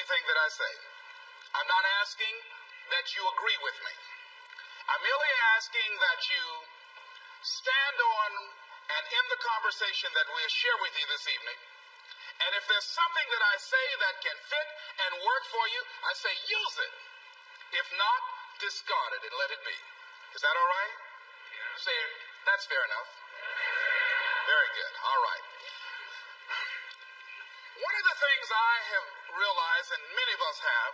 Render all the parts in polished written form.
anything that I say. I'm not asking that you agree with me. I'm merely asking that you stand on and end the conversation that we share with you this evening. And if there's something that I say that can fit and work for you, I say use it. If not, discard it and let it be. Is that all right? Say, that's fair enough. Very good. All right. One of the things I have realized, and many of us have,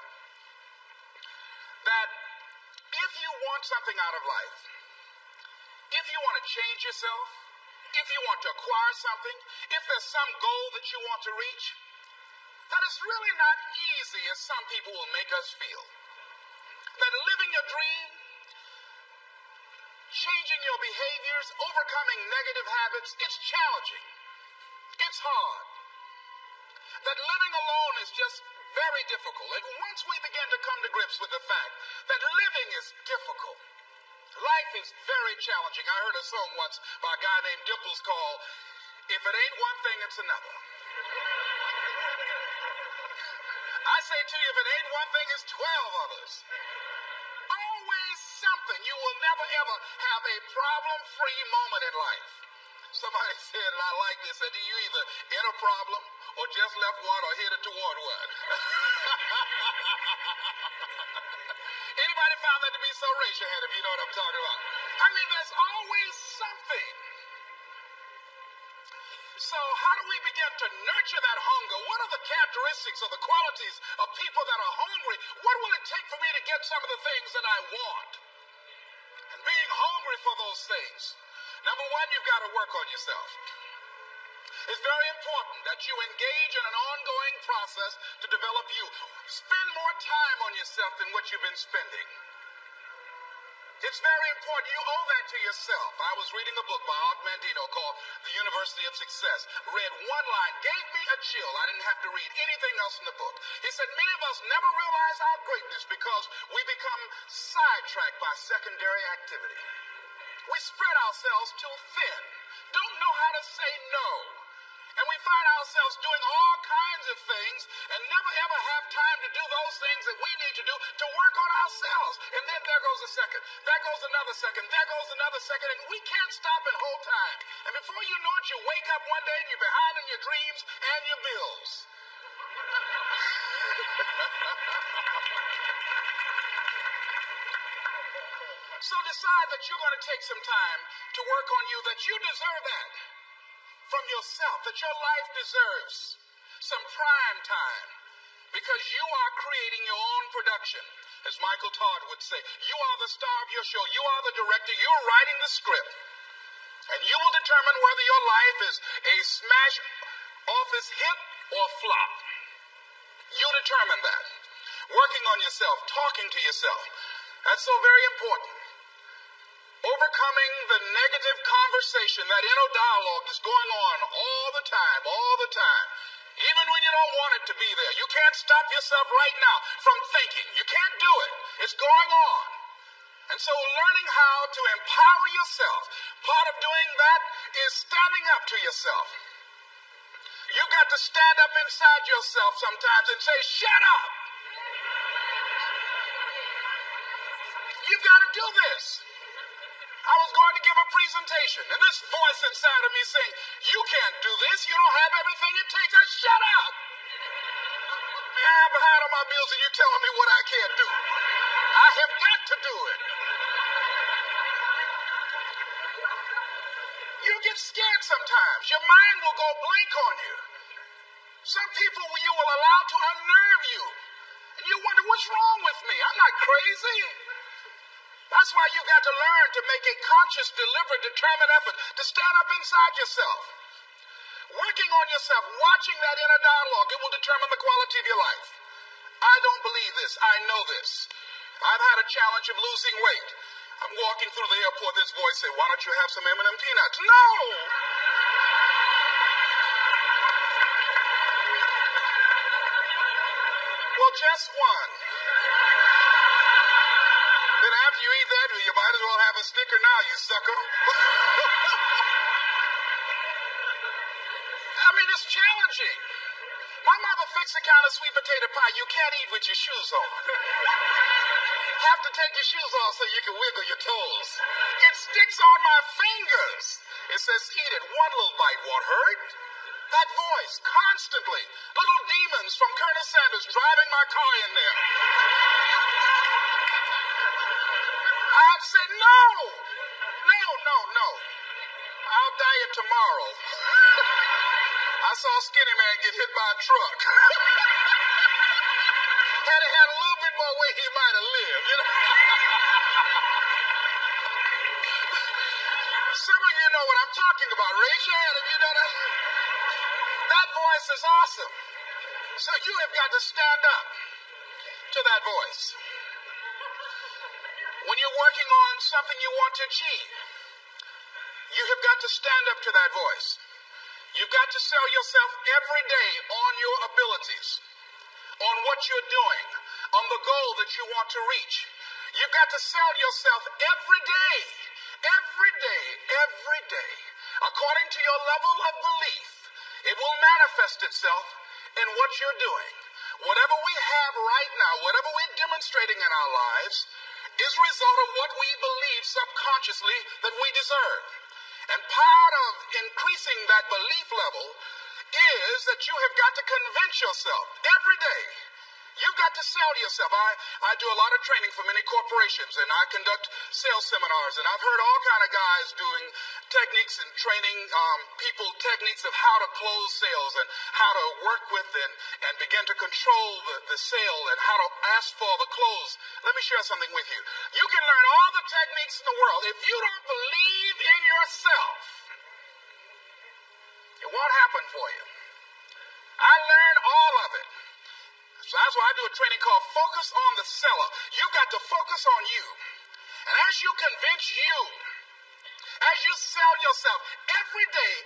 that if you want something out of life, if you want to change yourself, if you want to acquire something, if there's some goal that you want to reach, that is really not easy as some people will make us feel. That living your dream, changing your behaviors, overcoming negative habits, it's challenging. It's hard. That living alone is just very difficult. And once we begin to come to grips with the fact that living is difficult, life is very challenging. I heard a song once by a guy named Dimples called, "If It Ain't One Thing, It's Another." I say to you, if it ain't one thing, it's 12 others. Always something. You will never ever have a problem-free moment in life. Somebody said, and I like this, that you either in a problem or just left one or headed toward one. Anybody found that to be so? Raise your hand if you know what I'm talking about. I mean, there's always something. So how do we begin to nurture that hunger? What are the characteristics or the qualities of people that are hungry? What will it take for me to get some of the things that I want? And being hungry for those things. Number one, you've got to work on yourself. It's very important that you engage in an ongoing process to develop you. Spend more time on yourself than what you've been spending. It's very important. You owe that to yourself. I was reading a book by Og Mandino called The University of Success. Read one line, gave me a chill. I didn't have to read anything else in the book. He said, many of us never realize our greatness because we become sidetracked by secondary activity. We spread ourselves too thin. Don't know how to say no. And we find ourselves doing all kinds of things and never ever have time to do those things that we need to do to work on ourselves. And then there goes a second. There goes another second. There goes another second. And we can't stop and hold time. And before you know it, you wake up one day and you're behind in your dreams and your bills. So decide that you're going to take some time to work on you, that you deserve that. From yourself, that your life deserves some prime time because you are creating your own production. As Michael Todd would say, you are the star of your show. You are the director. You're writing the script. And you will determine whether your life is a smash office hit or flop. You determine that. Working on yourself, talking to yourself. That's so very important. Overcoming the negative conversation, that inner dialogue that's going on all the time, even when you don't want it to be there. You can't stop yourself right now from thinking. You can't do it. It's going on. And so learning how to empower yourself, part of doing that is standing up to yourself. You've got to stand up inside yourself sometimes and say, shut up. You've got to do this. I was going to give a presentation, and this voice inside of me saying, you can't do this. You don't have everything it takes. I shut up. Man, I'm behind on my bills, and you're telling me what I can't do. I have got to do it. You get scared sometimes. Your mind will go blank on you. Some people you will allow to unnerve you, and you wonder, what's wrong with me? I'm not crazy. That's why you've got to learn to make a conscious, deliberate, determined effort to stand up inside yourself. Working on yourself, watching that inner dialogue, it will determine the quality of your life. I don't believe this. I know this. I've had a challenge of losing weight. I'm walking through the airport, this voice say, why don't you have some M&M peanuts? No! Well, just one. Then after you eat that, you might as well have a Snicker now, you sucker. I mean, it's challenging. My mother to fix the kind of sweet potato pie you can't eat with your shoes on. Have to take your shoes off so you can wiggle your toes. It sticks on my fingers. It says, eat it. One little bite won't hurt. That voice, constantly. Little demons from Colonel Sanders driving my car in there. I'd say, no. No. I'll diet tomorrow. I saw a skinny man get hit by a truck. Had he had a little bit more weight, he might have lived, you know. Some of you know what I'm talking about. Raise your hand if you know that. That voice is awesome. So you have got to stand up to that voice. When you're working on something you want to achieve, you have got to stand up to that voice. You've got to sell yourself every day on your abilities, on what you're doing, on the goal that you want to reach. You've got to sell yourself every day, according to your level of belief. It will manifest itself in what you're doing. Whatever we have right now, whatever we're demonstrating in our lives, is a result of what we believe subconsciously that we deserve. And part of increasing that belief level is that you have got to convince yourself every day. You've got to sell yourself. I do a lot of training for many corporations, and I conduct sales seminars, and I've heard all kind of guys doing techniques and training people techniques of how to close sales and how to work with and begin to control the sale and how to ask for the close. Let me share something with you. You can learn all the techniques in the world. If you don't believe in yourself, it won't happen for you. I learned all of it. So that's why I do a training called Focus on the Seller. You've got to focus on you. And as you convince you, as you sell yourself every day,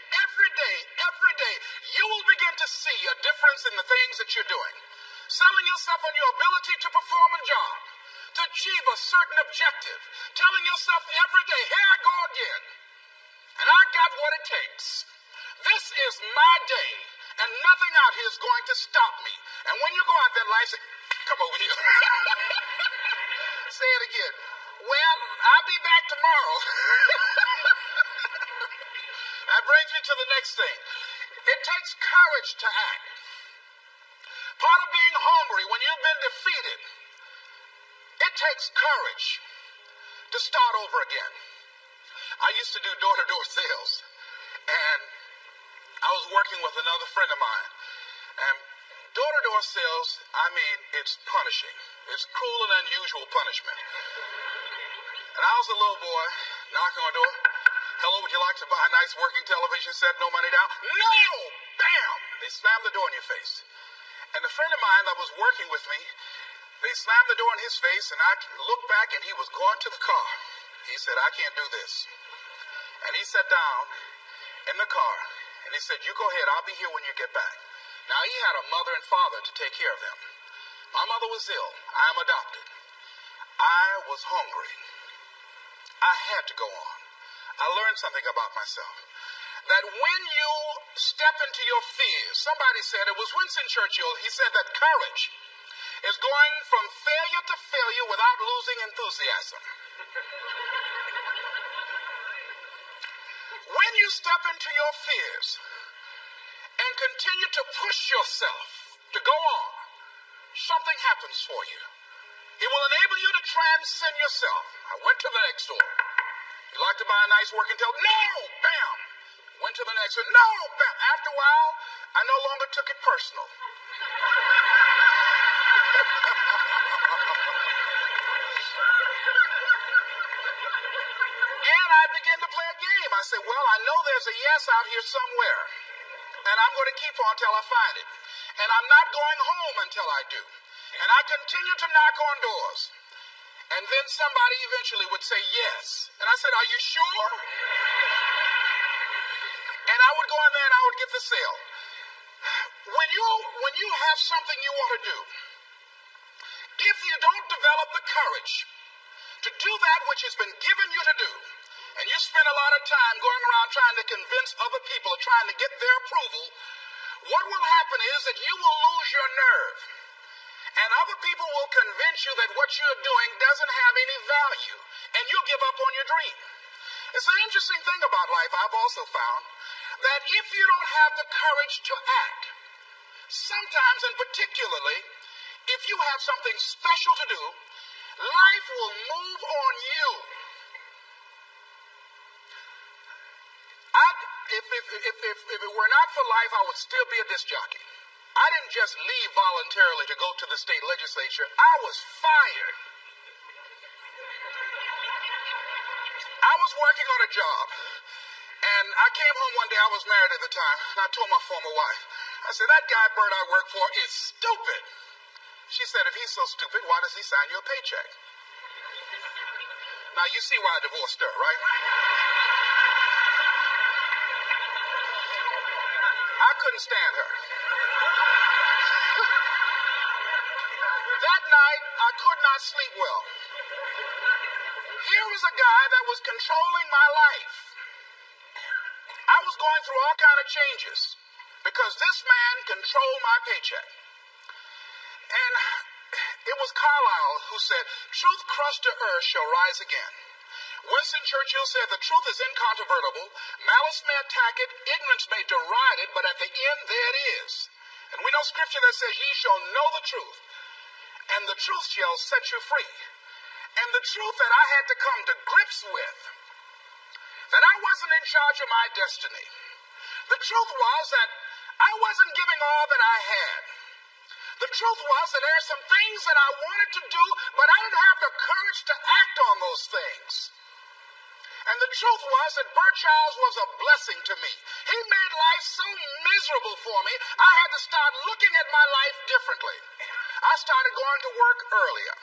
you will begin to see a difference in the things that you're doing. Selling yourself on your ability to perform a job, to achieve a certain objective. Telling yourself every day, here I go again. And I got what it takes. This is my day. And nothing out here is going to stop me. And when you go out there in life, say, come over here. Say it again. Well, I'll be back tomorrow. That brings me to the next thing. It takes courage to act. Part of being hungry when you've been defeated, it takes courage to start over again. I used to do door-to-door sales. And I was working with another friend of mine, and door-to-door sales, I mean, it's punishing. It's cruel and unusual punishment. And I was a little boy, knocking on the door. Hello, would you like to buy a nice working television set, no money down? No! Bam! They slammed the door in your face. And the friend of mine that was working with me, they slammed the door in his face, and I looked back, and he was going to the car. He said, I can't do this. And he sat down in the car. And he said, you go ahead, I'll be here when you get back. Now, he had a mother and father to take care of him. My mother was ill. I'm adopted. I was hungry. I had to go on. I learned something about myself. That when you step into your fears, somebody said, it was Winston Churchill, he said that courage is going from failure to failure without losing enthusiasm. When you step into your fears and continue to push yourself to go on, something happens for you. It will enable you to transcend yourself. I went to the next door. You like to buy a nice working television? No! Bam! Went to the next one. No! Bam! After a while, I no longer took it personal. And I began to play a game. I said, well, I know there's a yes out here somewhere. And I'm going to keep on until I find it. And I'm not going home until I do. And I continue to knock on doors. And then somebody eventually would say yes. And I said, are you sure? And I would go in there and I would get the sale. When you have something you want to do, if you don't develop the courage to do that which has been given you to do, and you spend a lot of time going around trying to convince other people or trying to get their approval, what will happen is that you will lose your nerve. And other people will convince you that what you're doing doesn't have any value. And you'll give up on your dream. It's an interesting thing about life, I've also found, that if you don't have the courage to act, sometimes and particularly, if you have something special to do, life will move on you. If it were not for life, I would still be a disc jockey. I didn't just leave voluntarily to go to the state legislature. I was fired. I was working on a job, and I came home one day. I was married at the time, and I told my former wife, I said, that guy Bert I work for is stupid. She said, if he's so stupid, why does he sign you a paycheck? Now, you see why I divorced her, right? I couldn't stand her. That night, I could not sleep well. Here was a guy that was controlling my life. I was going through all kinds of changes because this man controlled my paycheck. And it was Carlyle who said, truth crushed to earth shall rise again. Winston Churchill said, the truth is incontrovertible. Malice may attack it, ignorance may deride it, but at the end there it is. And we know scripture that says, ye shall know the truth, and the truth shall set you free. And the truth that I had to come to grips with, that I wasn't in charge of my destiny. The truth was that I wasn't giving all that I had. The truth was that there are some things that I wanted to do, but I didn't have the courage to act on those things. And the truth was that Bert Childs was a blessing to me. He made life so miserable for me, I had to start looking at my life differently. I started going to work earlier.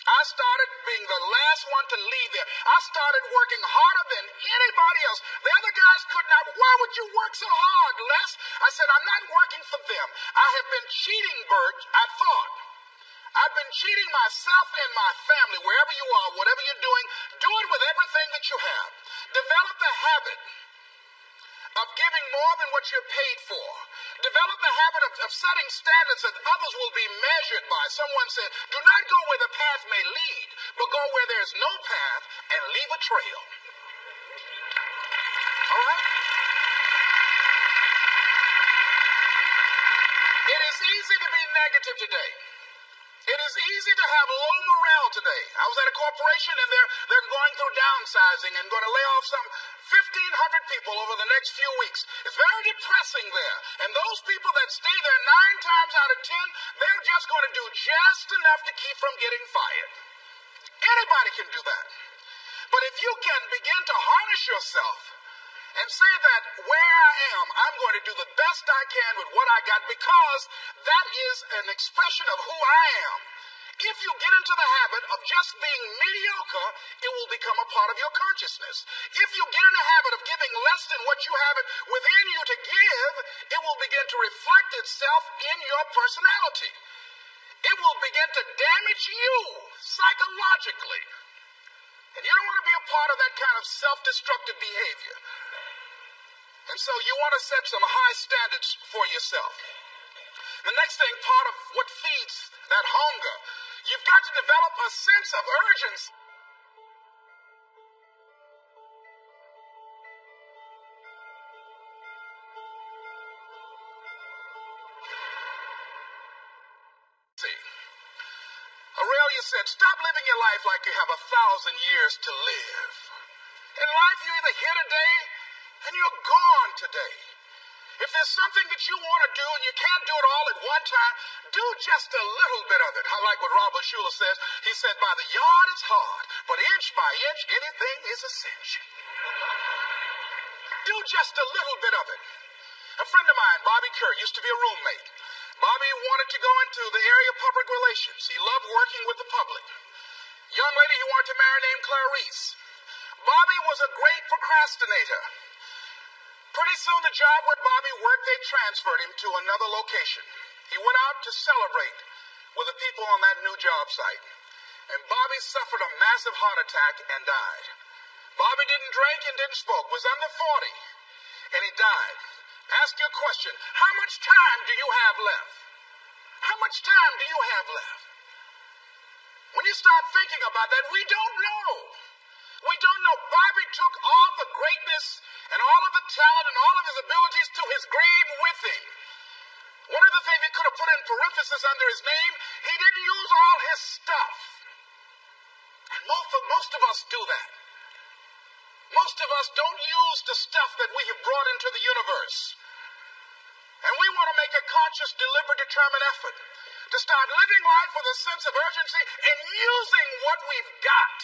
I started being the last one to leave there. I started working harder than anybody else. The other guys could not. Why would you work so hard, Les? I said, I'm not working for them. I have been cheating, Bert, I thought. I've been cheating myself and my family. Wherever you are, whatever you're doing, do it with everything that you have. Develop the habit of giving more than what you're paid for. Develop the habit of setting standards that others will be measured by. Someone said, do not go where the path may lead, but go where there's no path and leave a trail. All right? It is easy to be negative today. It is easy to have low morale today. I was at a corporation and they're going through downsizing and going to lay off some 1,500 people over the next few weeks. It's very depressing there. And those people that stay there 9 times out of 10, they're just going to do just enough to keep from getting fired. Anybody can do that. But if you can begin to harness yourself and say that where I am, I'm going to do the best I can with what I got, because that is an expression of who I am. If you get into the habit of just being mediocre, it will become a part of your consciousness. If you get in the habit of giving less than what you have it within you to give, it will begin to reflect itself in your personality. It will begin to damage you psychologically. And you don't want to be a part of that kind of self-destructive behavior. And so you want to set some high standards for yourself. The next thing, part of what feeds that hunger, you've got to develop a sense of urgency. Aurelia said, stop living your life like you have 1,000 years to live. In life, you're either here today and you're gone today. If there's something that you want to do and you can't do it all at one time, do just a little bit of it. I like what Robert Schuller says. He said, by the yard it's hard, but inch by inch, anything is a cinch. Do just a little bit of it. A friend of mine, Bobby Kerr, used to be a roommate. Bobby wanted to go into the area of public relations. He loved working with the public. Young lady he wanted to marry named Clarice. Bobby was a great procrastinator. Pretty soon the job where Bobby worked, they transferred him to another location. He went out to celebrate with the people on that new job site. And Bobby suffered a massive heart attack and died. Bobby didn't drink and didn't smoke, was under 40, and he died. Ask your question. How much time do you have left? How much time do you have left? When you start thinking about that, we don't know. We don't know. Bobby took all the greatness and all of the talent and all of his abilities to his grave with him. One of the things he could have put in parenthesis under his name, he didn't use all his stuff. And most of us do that. Most of us don't use the stuff that we have brought into the universe. And we want to make a conscious, deliberate, determined effort to start living life with a sense of urgency and using what we've got.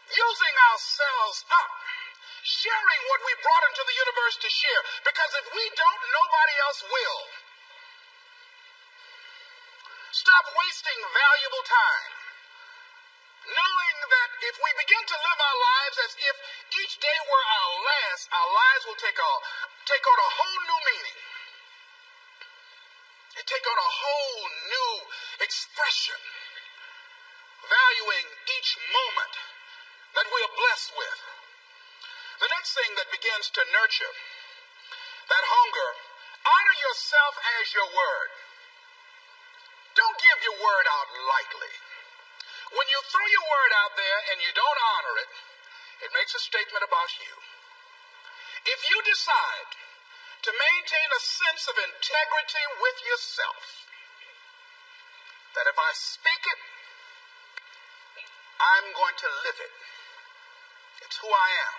Using ourselves up. Sharing what we brought into the universe to share. Because if we don't, nobody else will. Stop wasting valuable time. Knowing that if we begin to live our lives as if each day were our last, our lives will take on a whole new meaning. They take on a whole new expression, valuing each moment that we are blessed with. The next thing that begins to nurture that hunger, honor yourself as your word. Don't give your word out lightly. When you throw your word out there and you don't honor it, it makes a statement about you. If you decide to maintain a sense of integrity with yourself, that if I speak it, I'm going to live it. It's who I am.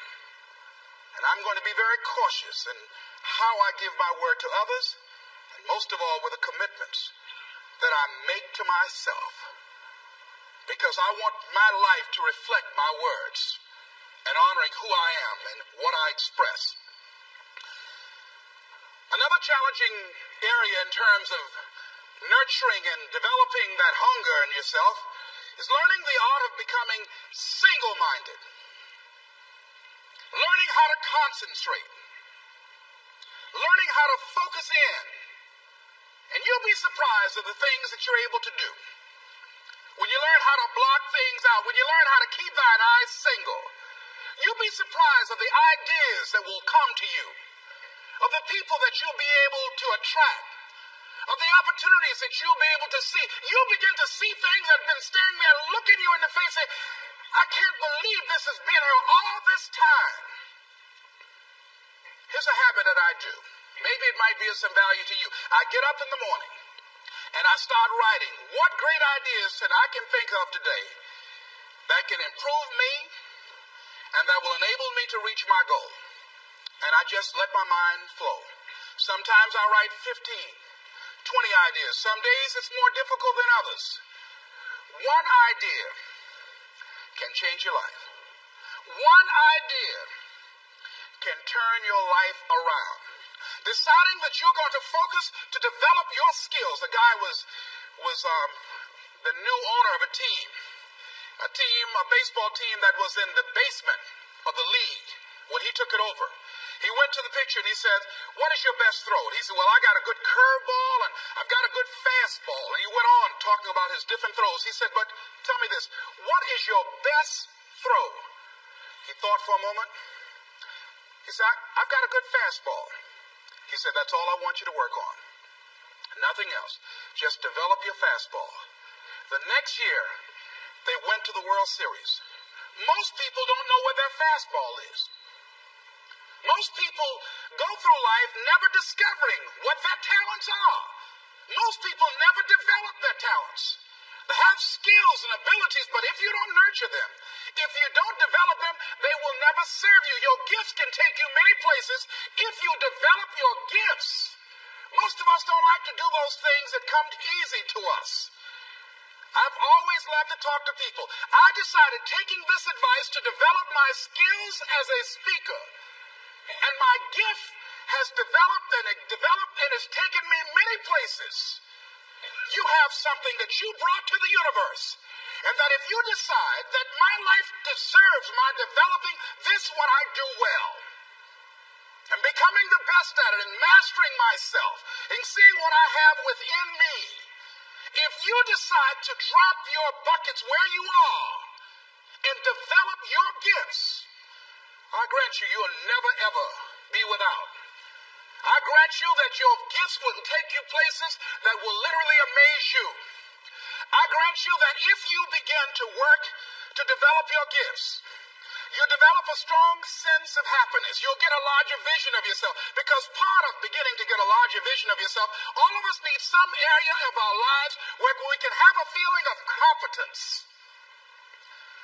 And I'm going to be very cautious in how I give my word to others, and most of all with the commitments that I make to myself. Because I want my life to reflect my words and honoring who I am and what I express. Another challenging area in terms of nurturing and developing that hunger in yourself is learning the art of becoming single-minded. Learning how to concentrate. Learning how to focus in. And you'll be surprised at the things that you're able to do. When you learn how to block things out, when you learn how to keep thine eyes single, you'll be surprised at the ideas that will come to you, of the people that you'll be able to attract, of the opportunities that you'll be able to see. You'll begin to see things that have been staring there, looking you in the face, saying, I can't believe this has been here all this time. Here's a habit that I do. Maybe it might be of some value to you. I get up in the morning and I start writing what great ideas that I can think of today that can improve me and that will enable me to reach my goal. And I just let my mind flow. Sometimes I write 15, 20 ideas. Some days it's more difficult than others. One idea can change your life. One idea can turn your life around. Deciding that you're going to focus to develop your skills. The guy was the new owner of a baseball team that was in the basement of the league when he took it over. He went to the picture and he said, what is your best throw? And he said, well, I got a good curveball and I've got a good fastball. And he went on talking about his different throws. He said, but tell me this, what is your best throw? He thought for a moment. He said, I've got a good fastball. He said, that's all I want you to work on. Nothing else. Just develop your fastball. The next year, they went to the World Series. Most people don't know where their fastball is. Most people go through life never discovering what their talents are. Most people never develop their talents. They have skills and abilities, but if you don't nurture them, if you don't develop them, they will never serve you. Your gifts can take you many places if you develop your gifts. Most of us don't like to do those things that come easy to us. I've always loved to talk to people. I decided, taking this advice, to develop my skills as a speaker. And my gift has developed and has taken me many places. You have something that you brought to the universe. And that if you decide that my life deserves my developing this, what I do well, and becoming the best at it and mastering myself and seeing what I have within me, if you decide to drop your buckets where you are and develop your gifts, I grant you, you'll never ever be without. I grant you that your gifts will take you places that will literally amaze you. I grant you that if you begin to work to develop your gifts, you develop a strong sense of happiness. You'll get a larger vision of yourself. Because part of beginning to get a larger vision of yourself, all of us need some area of our lives where we can have a feeling of competence.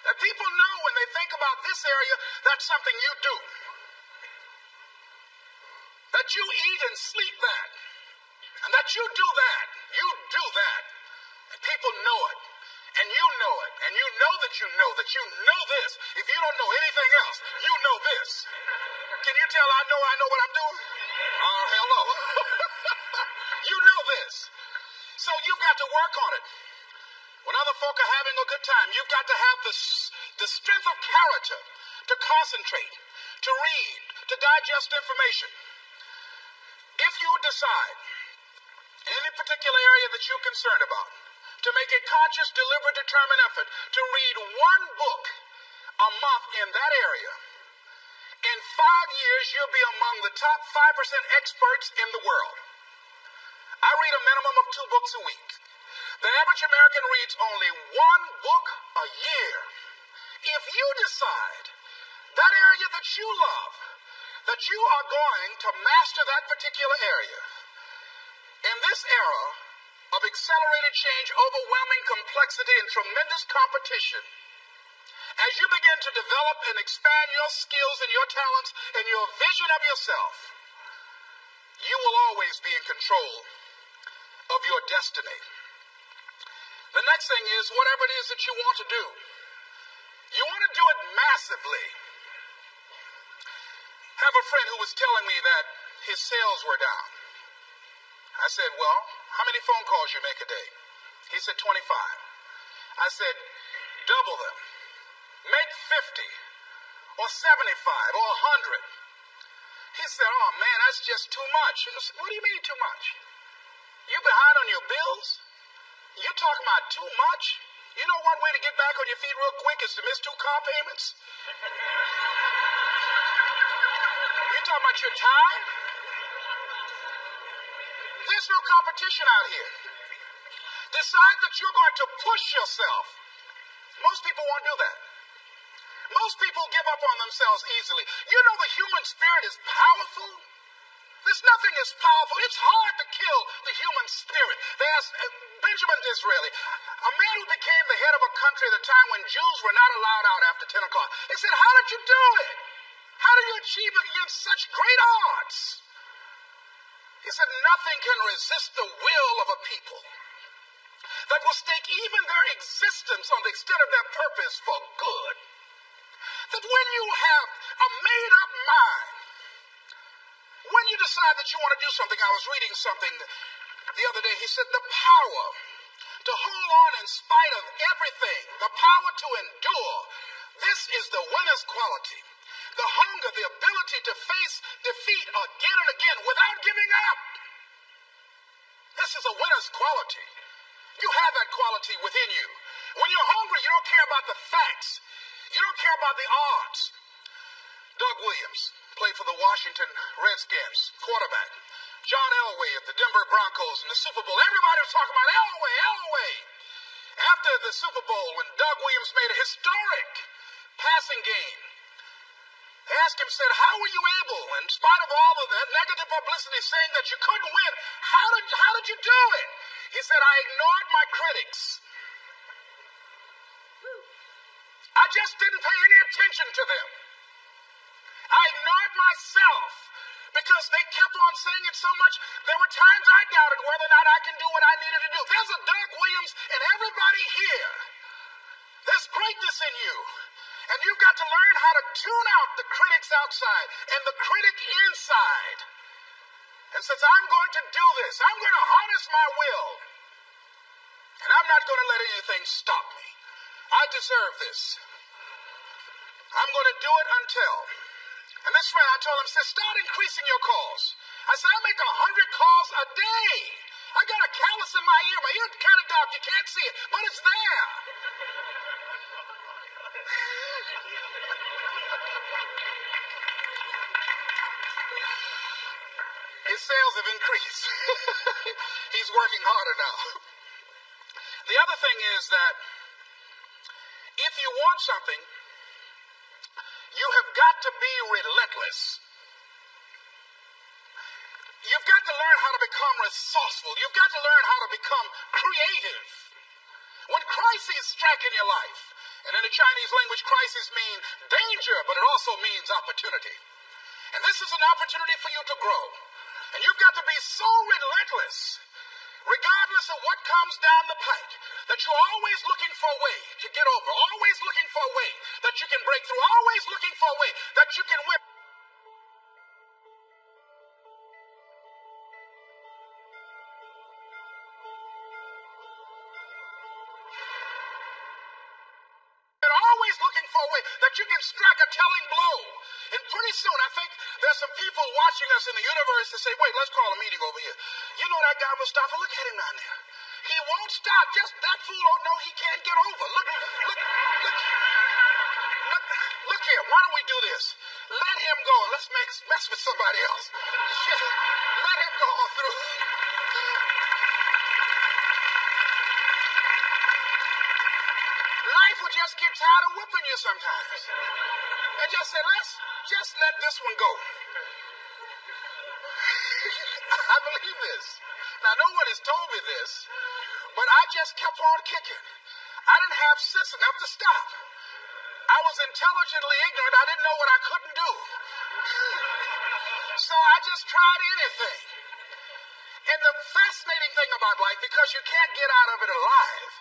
That people know when they think about this area, that's something you do. That you eat and sleep that. And that you do that. You do that. And people know it. And you know it. And you know that you know that you know this. If you don't know anything else, you know this. Can you tell I know what I'm doing? Oh, hello. You know this. So you've got to work on it. When other folk are having a good time, you've got to have the strength of character to concentrate, to read, to digest information. If you decide in any particular area that you're concerned about, to make a conscious, deliberate, determined effort to read one book a month in that area, in 5 years, you'll be among the top 5% experts in the world. I read a minimum of 2 books a week. The average American reads only 1 book a year. If you decide that area that you love, that you are going to master that particular area, in this era of accelerated change, overwhelming complexity, and tremendous competition, as you begin to develop and expand your skills and your talents and your vision of yourself, you will always be in control of your destiny. The next thing is, whatever it is that you want to do, you want to do it massively. I have a friend who was telling me that his sales were down. I said, well, how many phone calls you make a day? He said, 25. I said, double them. Make 50 or 75 or 100. He said, oh man, that's just too much. I said, what do you mean too much? You behind on your bills? You talking about too much? You know one way to get back on your feet real quick is to miss 2 car payments? You talking about you're tired? There's no competition out here. Decide that you're going to push yourself. Most people won't do that. Most people give up on themselves easily. You know the human spirit is powerful. There's nothing as powerful. It's hard to kill the human spirit. There's Benjamin Disraeli, a man who became the head of a country at a time when Jews were not allowed out after 10 o'clock. They said, how did you do it? How did you achieve it against such great odds? He said, nothing can resist the will of a people that will stake even their existence on the extent of their purpose for good. That when you have a made-up mind, when you decide that you want to do something, I was reading something the other day, he said, the power to hold on in spite of everything, the power to endure, this is the winner's quality. The hunger, the ability to face defeat again and again without giving up. This is a winner's quality. You have that quality within you. When you're hungry, you don't care about the facts. You don't care about the odds. Doug Williams played for the Washington Redskins, quarterback. John Elway of the Denver Broncos in the Super Bowl. Everybody was talking about Elway. After the Super Bowl, when Doug Williams made a historic passing game, they asked him, said, how were you able, in spite of all of that negative publicity saying that you couldn't win, how did you do it? He said, I ignored my critics. I just didn't pay any attention to them. I ignored myself because they kept on saying it so much. There were times I doubted whether or not I can do what I needed to do. There's a Doug Williams in everybody here. There's greatness in you. And you've got to learn how to tune out the critics outside and the critic inside. And since I'm going to do this, I'm going to harness my will. And I'm not going to let anything stop me. I deserve this. I'm going to do it until. And this friend, I told him, said, start increasing your calls. I said, I make 100 calls a day. I got a callus in my ear. My ear's kind of dark. You can't see it, but it's there. sales have increased. He's working harder now. The other thing is that if you want something, you have got to be relentless. You've got to learn how to become resourceful. You've got to learn how to become creative. When crises strike in your life, and in the Chinese language, crises mean danger, but it also means opportunity. And this is an opportunity for you to grow. And you've got to be so relentless, regardless of what comes down the pike, that you're always looking for a way to get over, always looking for a way that you can break through, always looking for a way that you can win. Always looking for a way that you can strike a telling blow. And pretty soon, I think there's some people watching us in the universe that say, wait, let's call a meeting over here. You know that guy Mustafa? Look at him down there. He won't stop. Just that fool don't know he can't get over. Look here. Why don't we do this? Let him go. Let's mess with somebody else. Let him go on through. Life will just get tired of whipping you sometimes. And just say, let's just let this one go. I believe this. Now, no one has told me this, but I just kept on kicking. I didn't have sense enough to stop. I was intelligently ignorant. I didn't know what I couldn't do. So I just tried anything. And the fascinating thing about life, because you can't get out of it alive,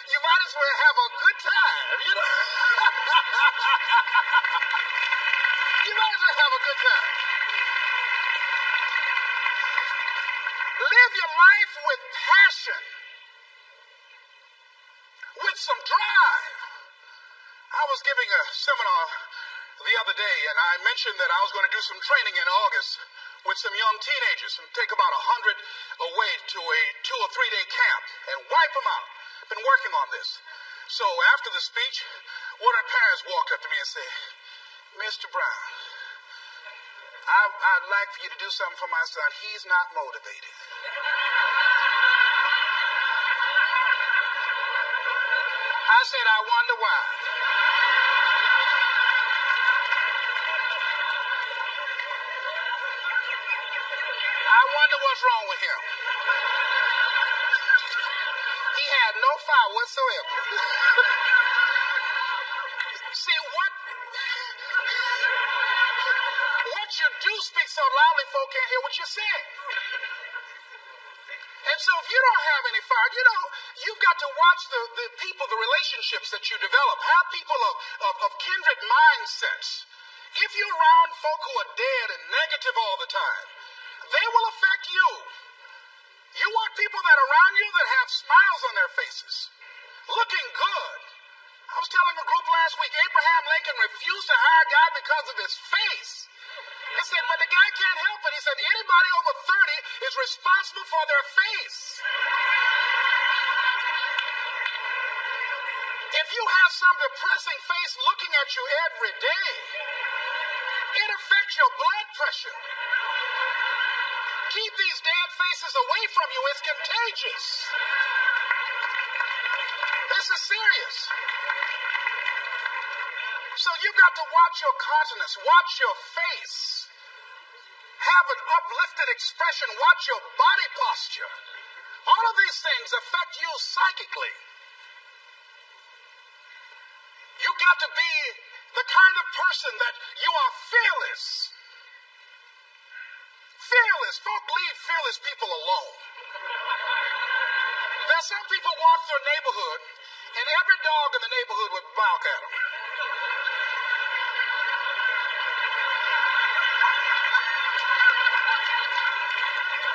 you might as well have a good time, you know? You might as well have a good time. Live your life with passion, with some drive. I was giving a seminar the other day, and I mentioned that I was going to do some training in August with some young teenagers and take about 100 away to a 2 or 3 day camp and wipe them out. Been working on this. So after the speech, one of the parents walked up to me and said, Mr. Brown, I'd like for you to do something for my son. He's not motivated. I said, I wonder why. I wonder what's wrong with him. He had no fire whatsoever. See, what you do speak so loudly, folk can't hear what you're saying. And so if you don't have any fire, you've got to watch the people, the relationships that you develop. Have people of kindred mindsets. If you're around folk who are dead and negative all the time, they will affect you. You want people that are around you that have smiles on their faces, looking good. I was telling a group last week, Abraham Lincoln refused to hire a guy because of his face. He said, but the guy can't help it. He said, anybody over 30 is responsible for their face. If you have some depressing face looking at you every day, it affects your blood pressure. Keep these dead faces away from you. It's contagious. This is serious. So you've got to watch your countenance, watch your face, have an uplifted expression, watch your body posture. All of these things affect you psychically. You've got to be the kind of person that you are fearless. Fearless. Folk leave fearless people alone. There's some people walk through a neighborhood, and every dog in the neighborhood would bark at them.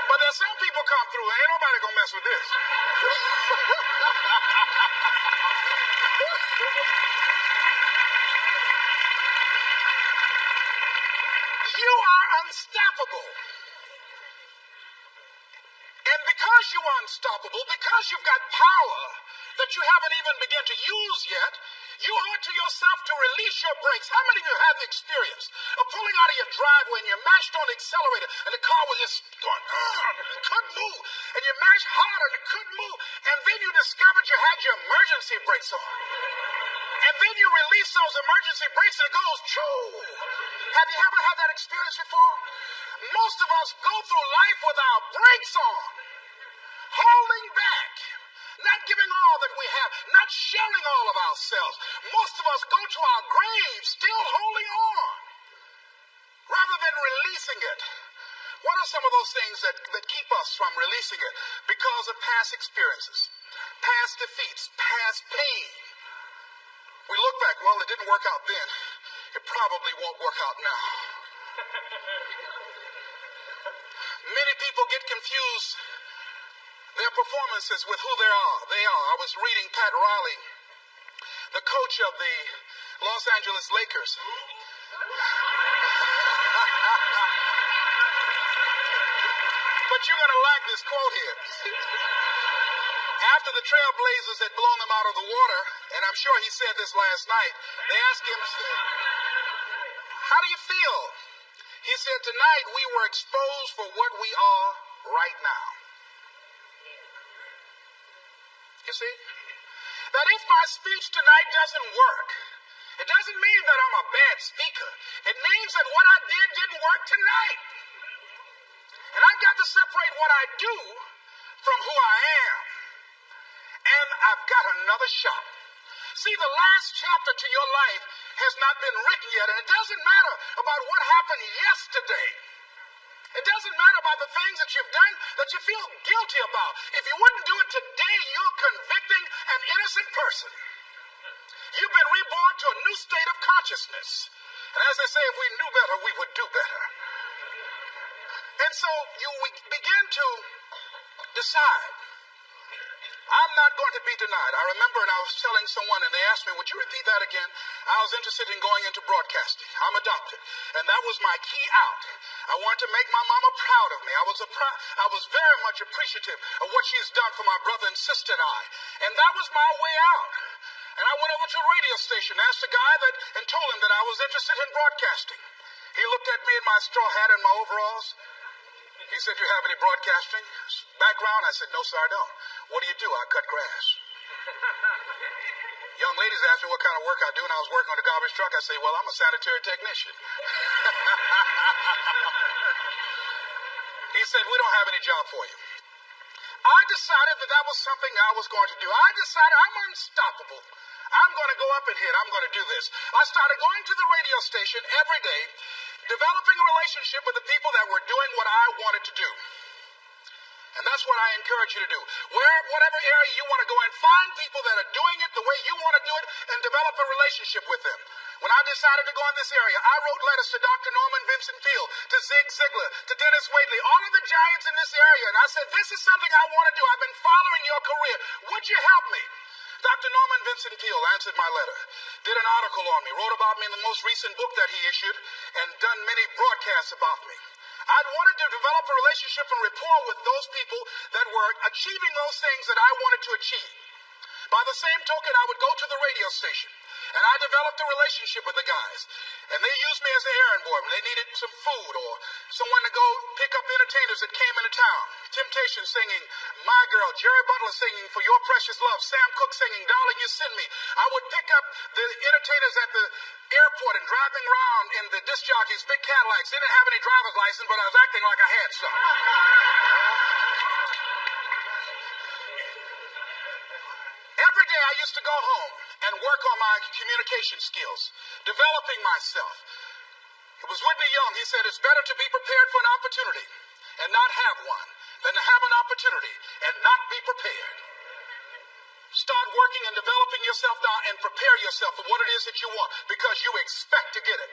But there's some people come through, and ain't nobody gonna mess with this. You are unstoppable. And because you are unstoppable, because you've got power that you haven't even begun to use yet, You owe it to yourself to release your brakes. How many of you have the experience of pulling out of your driveway and you mashed on the accelerator and the car was just going, it couldn't move. And you mashed harder and it couldn't move. And then you discovered you had your emergency brakes on. And then you release those emergency brakes and it goes, choo. Have you ever had that experience before? Most of us go through life with our brakes on, holding back, not giving all that we have, not sharing all of ourselves. Most of us go to our graves still holding on, rather than releasing it. What are some of those things that keep us from releasing it? Because of past experiences, past defeats, past pain. We look back, well, it didn't work out then. It probably won't work out now. Many people get confused their performances with who they are. I was reading Pat Riley, the coach of the Los Angeles Lakers. But you're going to like this quote here. After the Trailblazers had blown them out of the water, and I'm sure he said this last night, they asked him, how do you feel? He said, tonight we were exposed for what we are right now. You see? That if my speech tonight doesn't work, it doesn't mean that I'm a bad speaker. It means that what I did didn't work tonight. And I've got to separate what I do from who I am. And I've got another shot. See, the last chapter to your life has not been written yet, and it doesn't matter about what happened yesterday. It doesn't matter about the things that you've done that you feel guilty about. If you wouldn't do it today, you're convicting an innocent person. You've been reborn to a new state of consciousness. And as they say, if we knew better, we would do better. And so we begin to decide. I'm not going to be denied. I remember, and I was telling someone, and they asked me, would you repeat that again? I was interested in going into broadcasting. I'm adopted. And that was my key out. I wanted to make my mama proud of me. I was very much appreciative of what she's done for my brother and sister and I. And that was my way out. And I went over to a radio station, asked the guy and told him that I was interested in broadcasting. He looked at me in my straw hat and my overalls. He said, "Do you have any broadcasting background?" I said, "No, sir, I don't." "What do you do?" "I cut grass." Young ladies asked me what kind of work I do, and I was working on a garbage truck. I say, "Well, I'm a sanitary technician." He said, "We don't have any job for you." I decided that was something I was going to do. I decided I'm unstoppable. I'm going to go up in here. I'm going to do this. I started going to the radio station every day, developing a relationship with the people that were doing what I wanted to do. And that's what I encourage you to do. Whatever area you want to go in, find people that are doing it the way you want to do it and develop a relationship with them. When I decided to go in this area, I wrote letters to Dr. Norman Vincent Peale, to Zig Ziglar, to Dennis Waitley, all of the giants in this area. And I said, this is something I want to do. I've been following your career. Would you help me? Dr. Norman Vincent Peale answered my letter, did an article on me, wrote about me in the most recent book that he issued, and done many broadcasts about me. I'd wanted to develop a relationship and rapport with those people that were achieving those things that I wanted to achieve. By the same token, I would go to the radio station, and I developed a relationship with the guys. And they used me as an errand boy when they needed some food or someone to go pick up entertainers that came into town. Temptation singing, My Girl, Jerry Butler singing, For Your Precious Love, Sam Cooke singing, Darling You Send Me. I would pick up the entertainers at the airport and drive them around in the disc jockeys, big Cadillacs. They didn't have any driver's license, but I was acting like I had some. Every day I used to go home and work on my communication skills, developing myself. It was Whitney Young. He said, it's better to be prepared for an opportunity and not have one than to have an opportunity and not be prepared. Start working and developing yourself now and prepare yourself for what it is that you want because you expect to get it.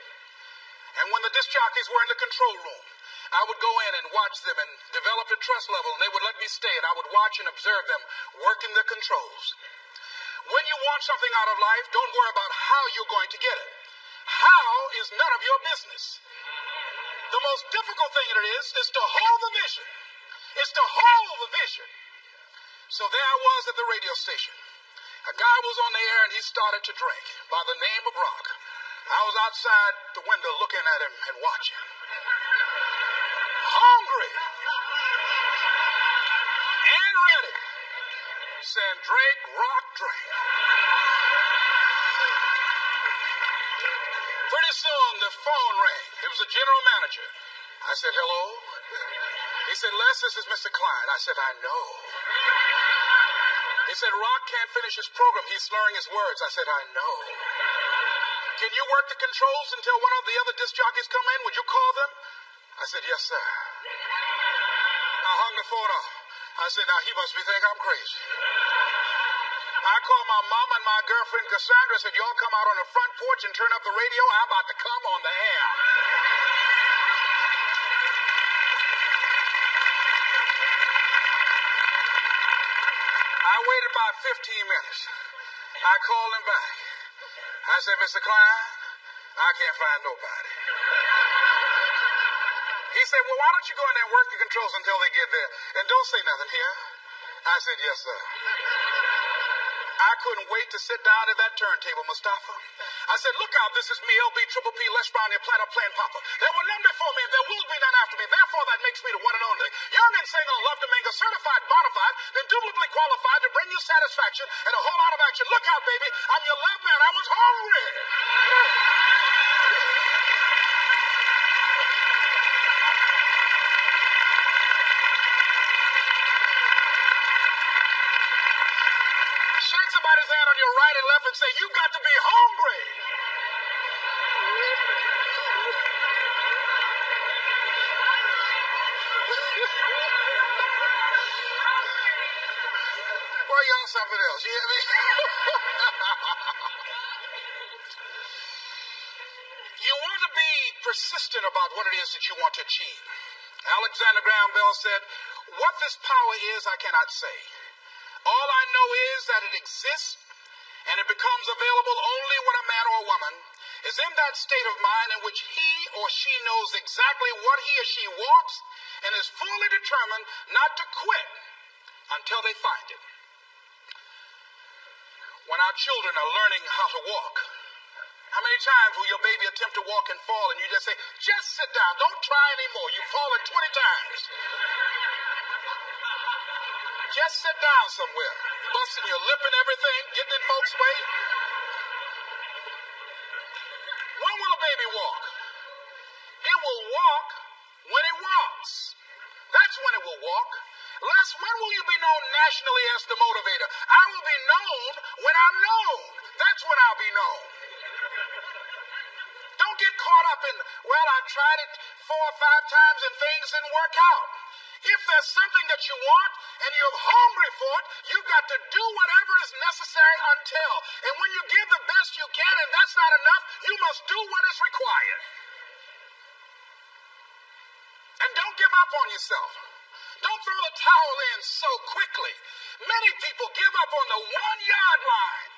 And when the disc jockeys were in the control room, I would go in and watch them and develop a trust level, and they would let me stay, and I would watch and observe them working the controls. When you want something out of life, don't worry about how you're going to get it. How is none of your business. The most difficult thing it is to hold the vision. It's to hold the vision. So there I was at the radio station. A guy was on the air and he started to drink by the name of Rock. I was outside the window looking at him and watching. Hungry and ready. Saying, Drake, Rock, Drake. Pretty soon the phone rang. It was the general manager. I said, hello? He said, Les, this is Mr. Klein. I said, I know. He said, Rock can't finish his program. He's slurring his words. I said, I know. Can you work the controls until one of the other disc jockeys come in? Would you call them? I said, yes, sir. I hung the phone up. I said, now he must be thinking I'm crazy. I called my mom and my girlfriend Cassandra. Said, y'all come out on the front porch and turn up the radio. I'm about to come on the air. I waited about 15 minutes. I called him back. I said, Mr. Klein, I can't find nobody. He said, well, why don't you go in there and work the controls until they get there? And don't say nothing here. I said, yes, sir. I couldn't wait to sit down at that turntable, Mustafa. I said, look out, this is me, LB, Triple P, Les Brown, your planet playing Papa. There were none before me, and there will be none after me. Therefore, that makes me the one and only. Young and single, love to mingle, certified, bonafide, indubitably qualified to bring you satisfaction and a whole lot of action. Look out, baby, I'm your love man. I was hungry. Shake somebody's hand on your right and left and say, you got to be hungry. Well, y'all something else, you hear me? You want to be persistent about what it is that you want to achieve. Alexander Graham Bell said, what this power is, I cannot say. All I know is that it exists, and it becomes available only when a man or a woman is in that state of mind in which he or she knows exactly what he or she wants and is fully determined not to quit until they find it. When our children are learning how to walk, how many times will your baby attempt to walk and fall and you just say, just sit down, don't try anymore, you've fallen 20 times. Just sit down somewhere, busting your lip and everything, getting in folks' way. When will a baby walk? It will walk when it walks. That's when it will walk. Les, when will you be known nationally as the motivator? I will be known when I'm known. That's when I'll be known. Don't get caught up in, well, I've tried it 4 or 5 times and things didn't work out. If there's something that you want and you're hungry for it, you've got to do whatever is necessary until. And when you give the best you can and that's not enough, you must do what is required. And don't give up on yourself. Don't throw the towel in so quickly. Many people give up on the 1-yard line.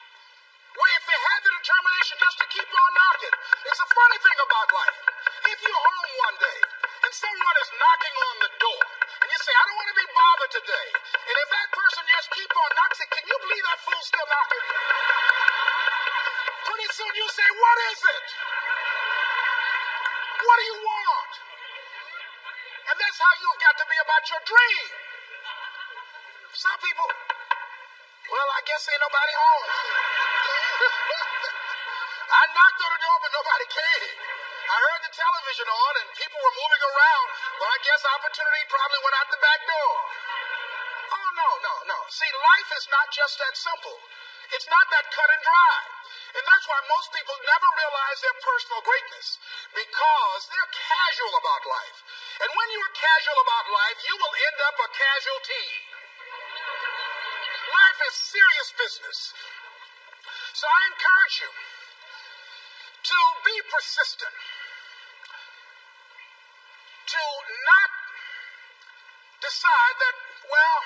Where if they had the determination just to keep on knocking. It's a funny thing about life. If you're home one day and someone is knocking on the door and you say, I don't want to be bothered today. And if that person just keep on knocking, can you believe that fool's still knocking? Pretty soon you say, what is it? What do you want? And that's how you've got to be about your dream. Some people, well, I guess ain't nobody home. I knocked on the door, but nobody came. I heard the television on and people were moving around, but I guess opportunity probably went out the back door. Oh, no. See, life is not just that simple. It's not that cut and dry. And that's why most people never realize their personal greatness, because they're casual about life. And when you're casual about life, you will end up a casualty. Life is serious business. So I encourage you to be persistent, to not decide that, well,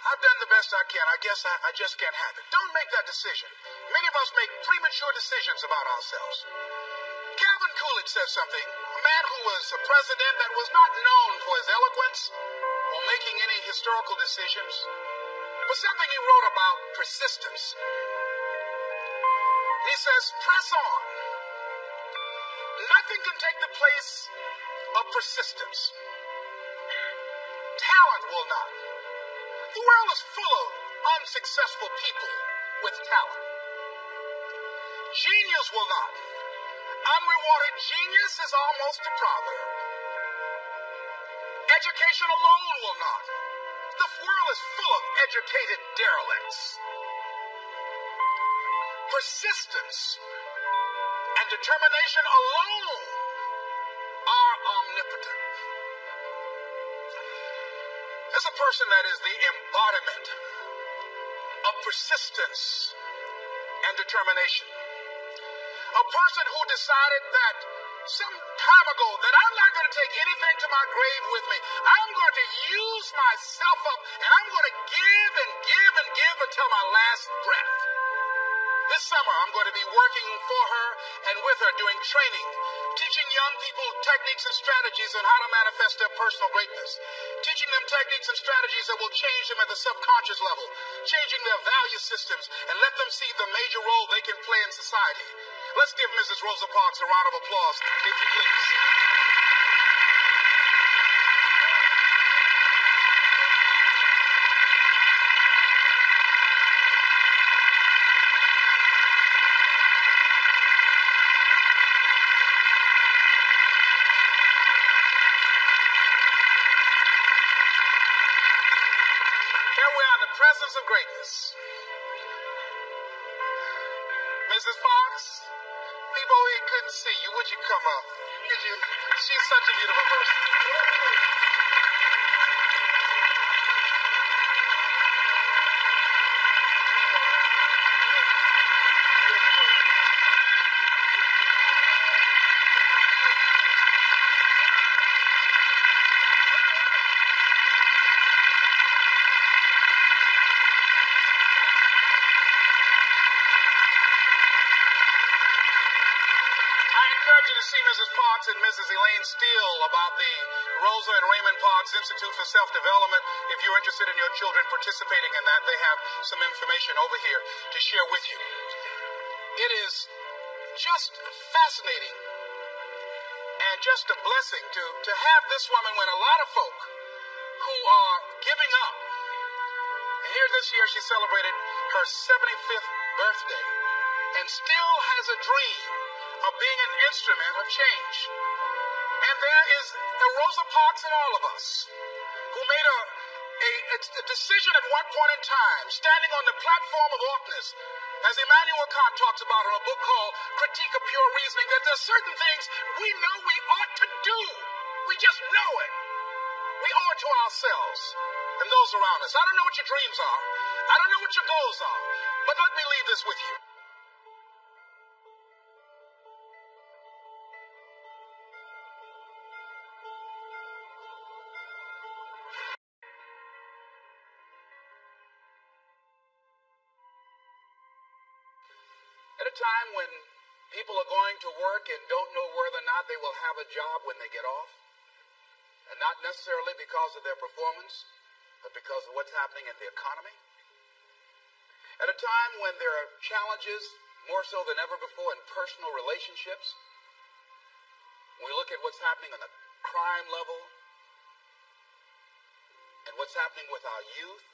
I've done the best I can. I guess I just can't have it. Don't make that decision. Many of us make premature decisions about ourselves. Calvin Coolidge says something, a man who was a president that was not known for his eloquence or making any historical decisions. but something he wrote about persistence. He says, press on. Nothing can take the place of persistence. Talent will not. The world is full of unsuccessful people with talent. Genius will not. Unrewarded genius is almost a proverb. Education alone will not. The world is full of educated derelicts. Persistence and determination alone are omnipotent. There's a person that is the embodiment of persistence and determination. A person who decided that some time ago that I'm not going to take anything to my grave with me. I'm going to use myself up and I'm going to give and give and give until my last breath. This summer, I'm going to be working for her and with her doing training, teaching young people techniques and strategies on how to manifest their personal greatness, teaching them techniques and strategies that will change them at the subconscious level, changing their value systems, and let them see the major role they can play in society. Let's give Mrs. Rosa Parks a round of applause, if you please. Here we are in the presence of greatness. Mrs. Fox, people we couldn't see you. Would you come up? Could you? She's such a beautiful person. To see Mrs. Parks and Mrs. Elaine Steele about the Rosa and Raymond Parks Institute for Self-Development. If you're interested in your children participating in that, they have some information over here to share with you. It is just fascinating and just a blessing to have this woman when a lot of folk who are giving up. And here this year she celebrated her 75th birthday and still has a dream of being an instrument of change. And there is a Rosa Parks in all of us who made a decision at one point in time, standing on the platform of oughtness, as Immanuel Kant talks about in a book called Critique of Pure Reasoning, that there are certain things we know we ought to do. We just know it. We owe it to ourselves and those around us. I don't know what your dreams are. I don't know what your goals are. But let me leave this with you. At a time when people are going to work and don't know whether or not they will have a job when they get off, and not necessarily because of their performance, but because of what's happening in the economy. At a time when there are challenges, more so than ever before, in personal relationships, when we look at what's happening on the crime level and what's happening with our youth,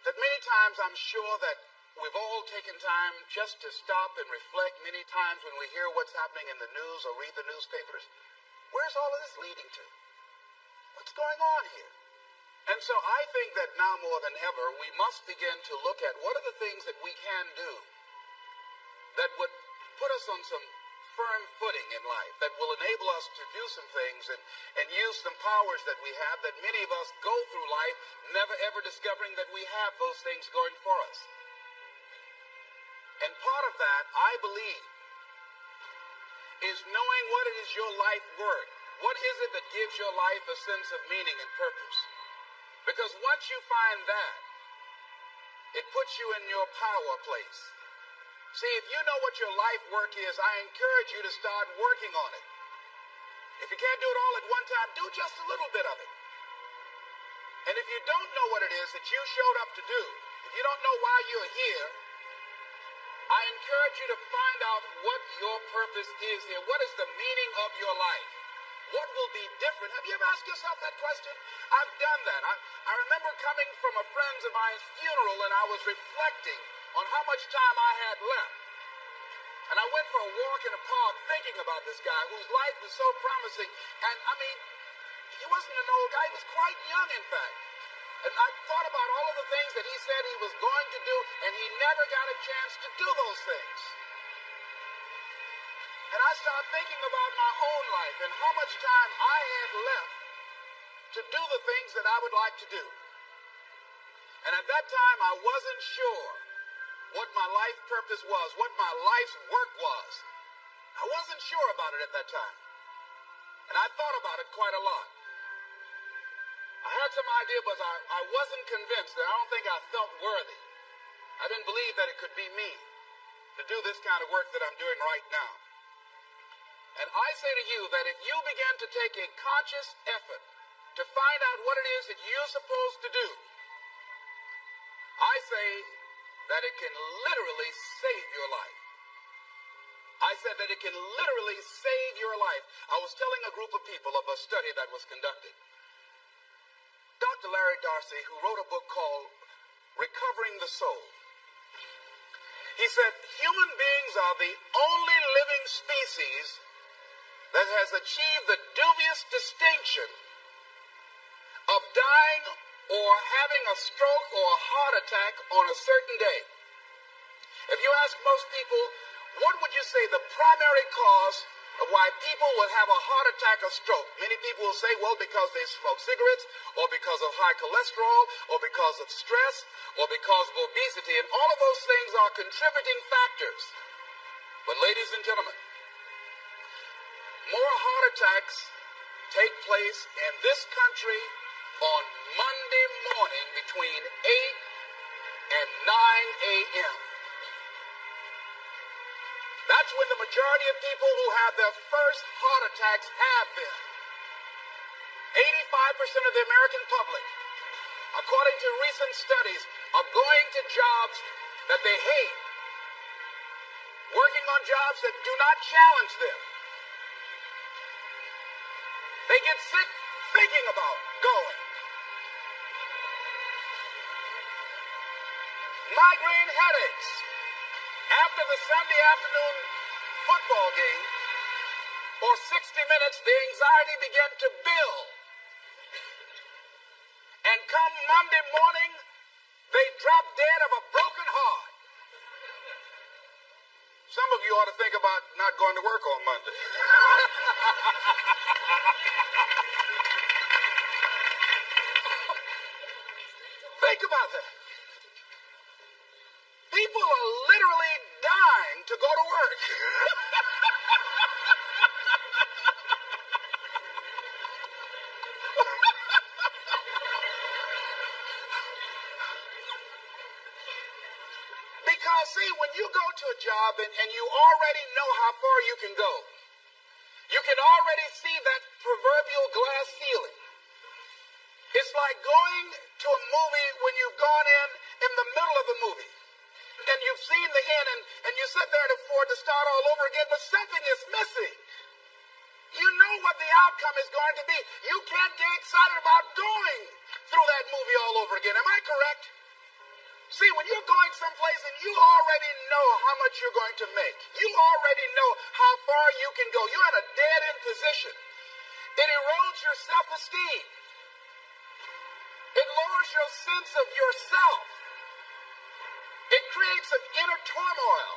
that many times I'm sure that we've all taken time just to stop and reflect many times when we hear what's happening in the news or read the newspapers. Where's all of this leading to? What's going on here? And so I think that now more than ever, we must begin to look at what are the things that we can do that would put us on some firm footing in life, that will enable us to do some things and use some powers that we have, that many of us go through life never ever discovering that we have those things going for us. And part of that, I believe, is knowing what it is your life worth. What is it that gives your life a sense of meaning and purpose? Because once you find that, it puts you in your power place. See, if you know what your life work is, I encourage you to start working on it. If you can't do it all at one time, do just a little bit of it. And if you don't know what it is that you showed up to do, if you don't know why you're here, I encourage you to find out what your purpose is here. What is the meaning of your life? What will be different? Have you ever asked yourself that question? I've done that. I remember coming from a friend of mine's funeral, and I was reflecting on how much time I had left. And I went for a walk in a park thinking about this guy whose life was so promising. And I mean, he wasn't an old guy. He was quite young, in fact. And I thought about all of the things that he said he was going to do, and he never got a chance to do those things. And I started thinking about my own life and how much time I had left to do the things that I would like to do. And at that time, I wasn't sure what my life purpose was, what my life's work was. I wasn't sure about it at that time. And I thought about it quite a lot. I had some idea, but I wasn't convinced, and I don't think I felt worthy. I didn't believe that it could be me to do this kind of work that I'm doing right now. And I say to you that if you begin to take a conscious effort to find out what it is that you're supposed to do, I say that it can literally save your life. I said that it can literally save your life. I was telling a group of people of a study that was conducted. Dr. Larry Darcy, who wrote a book called Recovering the Soul, he said, human beings are the only living species that has achieved the dubious distinction of dying or having a stroke or a heart attack on a certain day. If you ask most people, what would you say the primary cause of why people will have a heart attack or stroke? Many people will say, well, because they smoke cigarettes, or because of high cholesterol, or because of stress, or because of obesity, and all of those things are contributing factors. But ladies and gentlemen, more heart attacks take place in this country on Monday morning between 8 and 9 a.m. That's when the majority of people who have their first heart attacks have been. 85% of the American public, according to recent studies, are going to jobs that they hate, working on jobs that do not challenge them. They get sick thinking about going. Migraine headaches. After the Sunday afternoon football game, for 60 minutes, the anxiety began to build. And come Monday morning, they drop dead of a broken heart. Some of you ought to think about not going to work on Monday. Think about that. People are literally dying to go to work. Because, see, when you go to a job and you already know how far you can go, you can already see that proverbial glass ceiling. It's like going to a movie when you've gone in the middle of the movie. And you've seen the end, and you sit there to start all over again, but something is missing. You know what the outcome is going to be. You can't get excited about going through that movie all over again. Am I correct? See, when you're going someplace and you already know how much you're going to make, you already know how far you can go, you're in a dead-end position. It erodes your self-esteem. It lowers your sense of yourself. It creates an inner turmoil.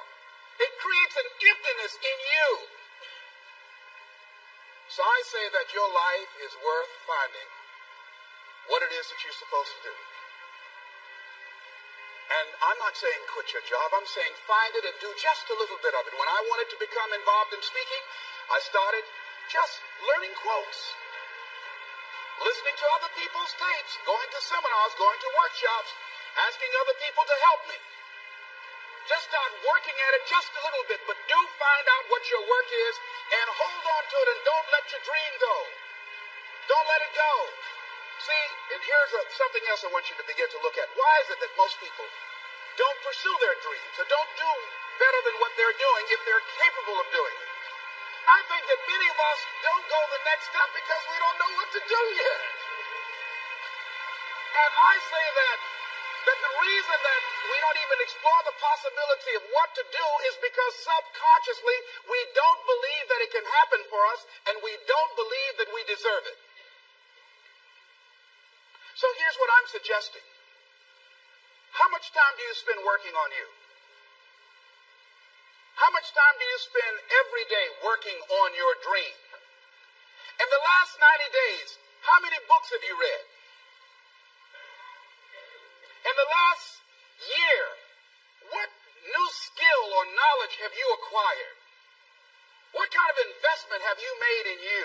It creates an emptiness in you. So I say that your life is worth finding what it is that you're supposed to do. And I'm not saying quit your job. I'm saying find it and do just a little bit of it. When I wanted to become involved in speaking, I started just learning quotes, listening to other people's tapes, going to seminars, going to workshops, asking other people to help me. Just start working at it just a little bit, but do find out what your work is and hold on to it and don't let your dream go. Don't let it go. See, and here's something else I want you to begin to look at. Why is it that most people don't pursue their dreams or don't do better than what they're doing if they're capable of doing it? I think that many of us don't go the next step because we don't know what to do yet. And I say that the reason that we don't even explore the possibility of what to do is because subconsciously we don't believe that it can happen for us, and we don't believe that we deserve it. So here's what I'm suggesting. How much time do you spend working on you? How much time do you spend every day working on your dream? In the last 90 days, how many books have you read? In the last year, what new skill or knowledge have you acquired? What kind of investment have you made in you?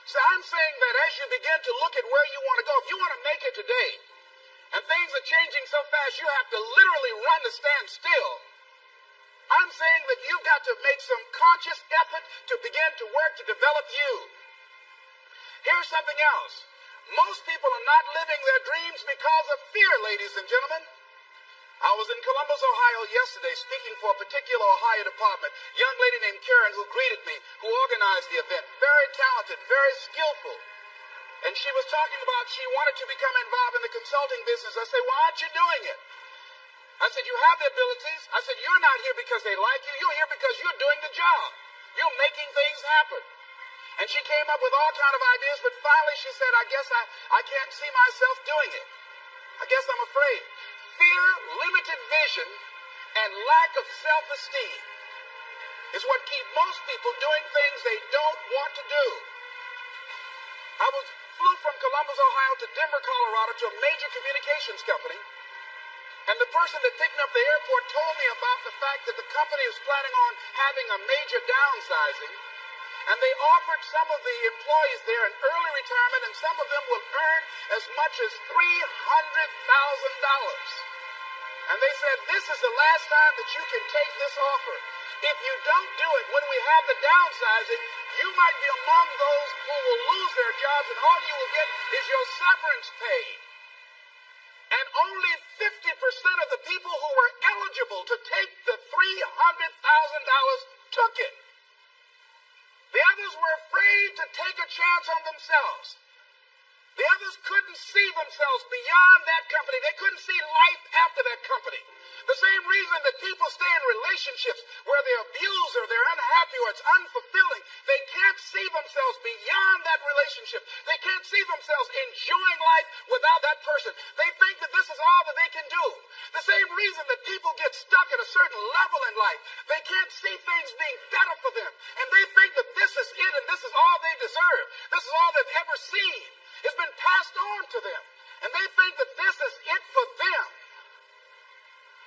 So I'm saying that as you begin to look at where you want to go, if you want to make it today, and things are changing so fast, you have to literally run to stand still. I'm saying that you've got to make some conscious effort to begin to work to develop you. Here's something else. Most people are not living their dreams because of fear, ladies and gentlemen. I was in Columbus, Ohio yesterday speaking for a particular Ohio department. A young lady named Karen who greeted me, who organized the event. Very talented, very skillful. And she was talking about she wanted to become involved in the consulting business. I said, why aren't you doing it? I said, you have the abilities. I said, you're not here because they like you. You're here because you're doing the job. You're making things happen. And she came up with all kinds of ideas, but finally she said, I guess I can't see myself doing it. I guess I'm afraid. Fear, limited vision, and lack of self-esteem is what keep most people doing things they don't want to do. I flew from Columbus, Ohio to Denver, Colorado to a major communications company. And the person that picked me up at the airport told me about the fact that the company was planning on having a major downsizing. And they offered some of the employees there an early retirement, and some of them will earn as much as $300,000. And they said, this is the last time that you can take this offer. If you don't do it when we have the downsizing, you might be among those who will lose their jobs, and all you will get is your severance pay. And only 50% of the people who were eligible to take the $300,000 took it. The others were afraid to take a chance on themselves. The others couldn't see themselves beyond that company. They couldn't see life after that company. The same reason that people stay in relationships where they're abused or they're unhappy or it's unfulfilling. They can't see themselves beyond that relationship. They can't see themselves enjoying life without that person. They think that this is all that they can do. The same reason that people get stuck at a certain level in life. They can't see things being better for them. And they think that this is it and this is all they deserve. This is all they've ever seen. It's been passed on to them. And they think that this is it for them.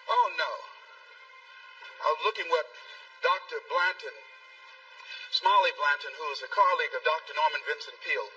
Oh, no. I was looking what Dr. Blanton, Smalley Blanton, who is a colleague of Dr. Norman Vincent Peale,